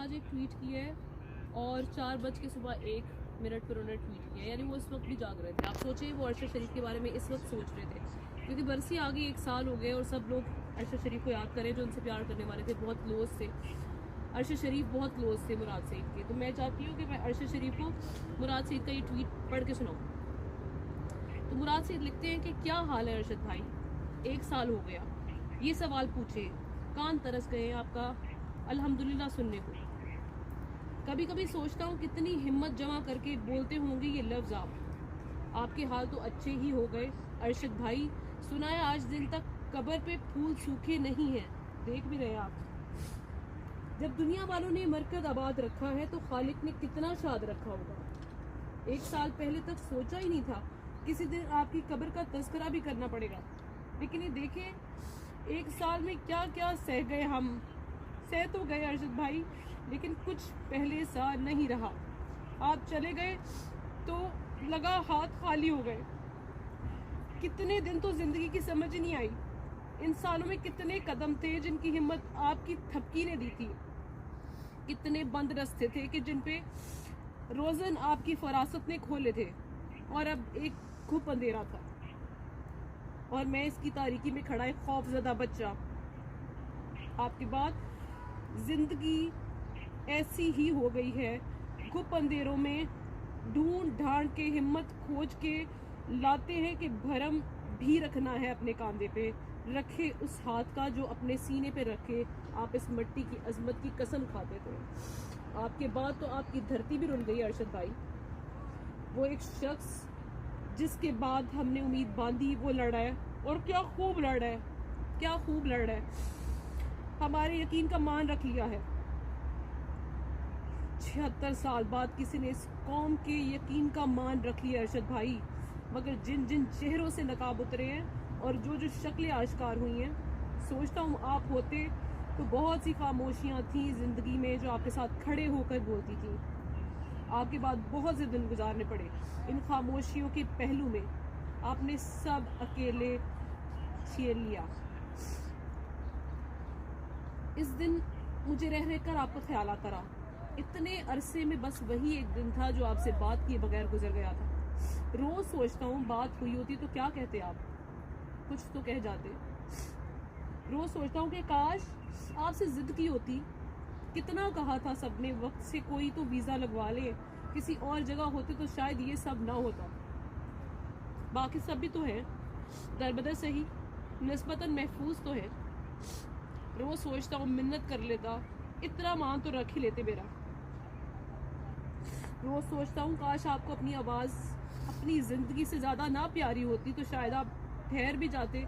आज एक ट्वीट किया है और 4:01 पर उन्होंने ट्वीट किया, यानी वो इस वक्त भी जाग रहे थे। आप सोचिए वो अरशद शरीफ के बारे में इस वक्त सोच रहे थे, क्योंकि बरसी आ गई, 1 साल हो गए और सब लोग अरशद शरीफ को याद करें जो उनसे प्यार करने वाले थे, बहुत क्लोज थे। अरशद शरीफ बहुत क्लोज थे मुराद सईद के। तो मैं चाहती हूँ कि मैं अरशद शरीफ को मुराद सईद का ये ट्वीट पढ़ के सुनाऊँ। तो मुराद सईद लिखते हैं कि क्या हाल है अरशद भाई, 1 साल हो गया, ये सवाल पूछे, कान तरस गए आपका अल्हम्दुलिल्लाह सुनने को। कभी कभी सोचता हूँ कितनी हिम्मत जमा करके बोलते होंगे ये लफ्ज़ आप। आपके हाल तो अच्छे ही हो गए अरशद भाई। सुना है आज दिन तक कब्र पे फूल सूखे नहीं हैं, देख भी रहे आप। जब दुनिया वालों ने मरकज आबाद रखा है तो खालिक ने कितना शाद रखा होगा। 1 साल पहले तक सोचा ही नहीं था किसी दिन आपकी कब्र का तज़किरा भी करना पड़ेगा, लेकिन ये देखें 1 साल में क्या क्या सह गए हम। सह तो गए अरशद भाई, लेकिन कुछ पहले सा नहीं रहा। आप चले गए तो लगा हाथ खाली हो गए। कितने दिन तो जिंदगी की समझ नहीं आई। इन सालों में कितने कदम थे जिनकी हिम्मत आपकी थपकी ने दी थी। कितने बंद रास्ते थे कि जिन पे रोजन आपकी फरासत ने खोले थे, और अब एक घुप अंधेरा था और मैं इसकी तारीकी में खड़ा एक खौफजदा बच्चा। आपके बाद जिंदगी ऐसी ही हो गई है, घुप अंधेरों में ढूंढ ढांड के हिम्मत खोज के लाते हैं कि भरम भी रखना है अपने कांधे पे। रखे उस हाथ का जो अपने सीने पे रखे, आप इस मिट्टी की अजमत की कसम खाते थे। आपके बाद तो आपकी धरती भी रुल गई अरशद भाई। वो एक शख्स जिसके बाद हमने उम्मीद बांधी वो लड़ा है, और क्या खूब लड़ा है, क्या खूब लड़ा है। हमारे यकीन का मान रख लिया है। 76 साल बाद किसी ने इस कौम के यकीन का मान रख लिया अरशद भाई। मगर जिन जिन चेहरों से नकाब उतरे हैं और जो जो शक्लें आश्कार हुई हैं, सोचता हूँ आप होते तो बहुत सी खामोशियाँ थी जिंदगी में जो आपके साथ खड़े होकर बोलती थी। आपके बाद बहुत से दिन गुजारने पड़े इन खामोशियों के पहलू में। आपने सब अकेले छीन लिया। इस दिन मुझे रह रहकर आपका ख्याल आता रहा। इतने अरसे में बस वही एक दिन था जो आपसे बात किए बगैर गुजर गया था। रोज सोचता हूँ बात हुई होती तो क्या कहते आप, कुछ तो कह जाते। रोज सोचता हूँ कि काश आपसे जिद की होती। कितना कहा था सबने वक्त से कोई तो वीजा लगवा ले, किसी और जगह होते तो शायद ये सब ना होता। बाकी सब भी तो है, दरबदर सही निस्बतन महफूज तो है। रोज सोचता हूँ मिन्नत कर लेता, इतना मान तो रख ही लेते मेरा। रोज सोचता हूँ काश आपको अपनी आवाज अपनी जिंदगी से ज्यादा ना प्यारी होती तो शायद आप ठहर भी जाते।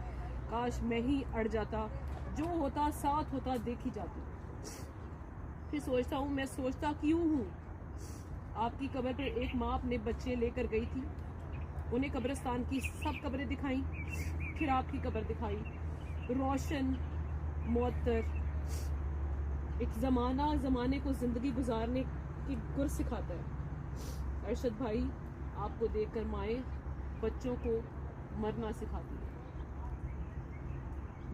काश मैं ही अड़ जाता, जो होता साथ होता देखी जाती। फिर सोचता हूँ मैं सोचता क्यों हूँ। आपकी कब्र पर एक माँ अपने बच्चे लेकर गई थी, उन्हें कब्रिस्तान की सब कब्रें दिखाई, फिर आपकी कब्र दिखाई, रोशन मुअत्तर। एक जमाने को जिंदगी गुजारने की गुर सिखाता है अरशद भाई। आपको देखकर माएँ बच्चों को मरना सिखाती है।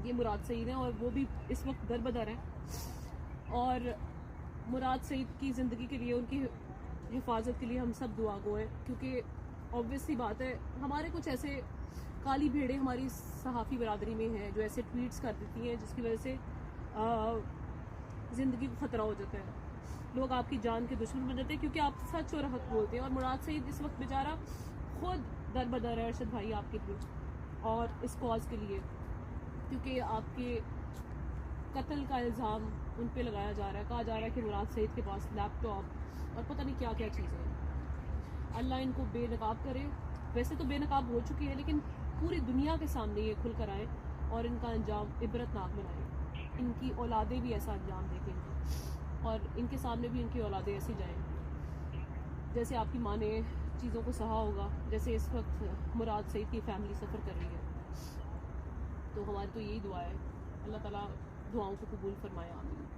ये मुराद सईद है और वो भी इस वक्त दरबदर है, और मुराद सईद की ज़िंदगी के लिए, उनकी हिफाजत के लिए हम सब दुआ गो हैं, क्योंकि ऑब्वियसली बात है हमारे कुछ ऐसे काली भेड़ें हमारी सहाफ़ी बरादरी में हैं जो ऐसे ट्वीट्स कर देती हैं जिसकी वजह से ज़िंदगी को ख़तरा हो जाता है। लोग आपकी जान के दुश्मन बन जाते हैं क्योंकि आप सच और हक बोलते हैं। और मुराद सईद इस वक्त बेचारा खुद दरबदर है अरशद भाई आपके लिए और इस कॉज के लिए, क्योंकि आपके कत्ल का इल्ज़ाम उन पे लगाया जा रहा है। कहा जा रहा है कि मुराद सईद के पास लैपटॉप और पता नहीं क्या क्या चीज़ें हैं। अल्लाह इनको बेनकाब करे। वैसे तो बेनकाब हो चुकी है, लेकिन पूरी दुनिया के सामने ये खुल कर आए और इनका अंजाम इबरतनाक बनाए। इनकी औलादें भी ऐसा अंजाम देखेंगी और इनके सामने भी इनकी औलादें ऐसी जाएं जैसे आपकी माँ ने चीज़ों को सहा होगा, जैसे इस वक्त मुराद सईद की फैमिली सफ़र कर रही है। तो हमारी तो यही दुआ है, अल्लाह ताला दुआओं को कबूल फरमाए, आमीन।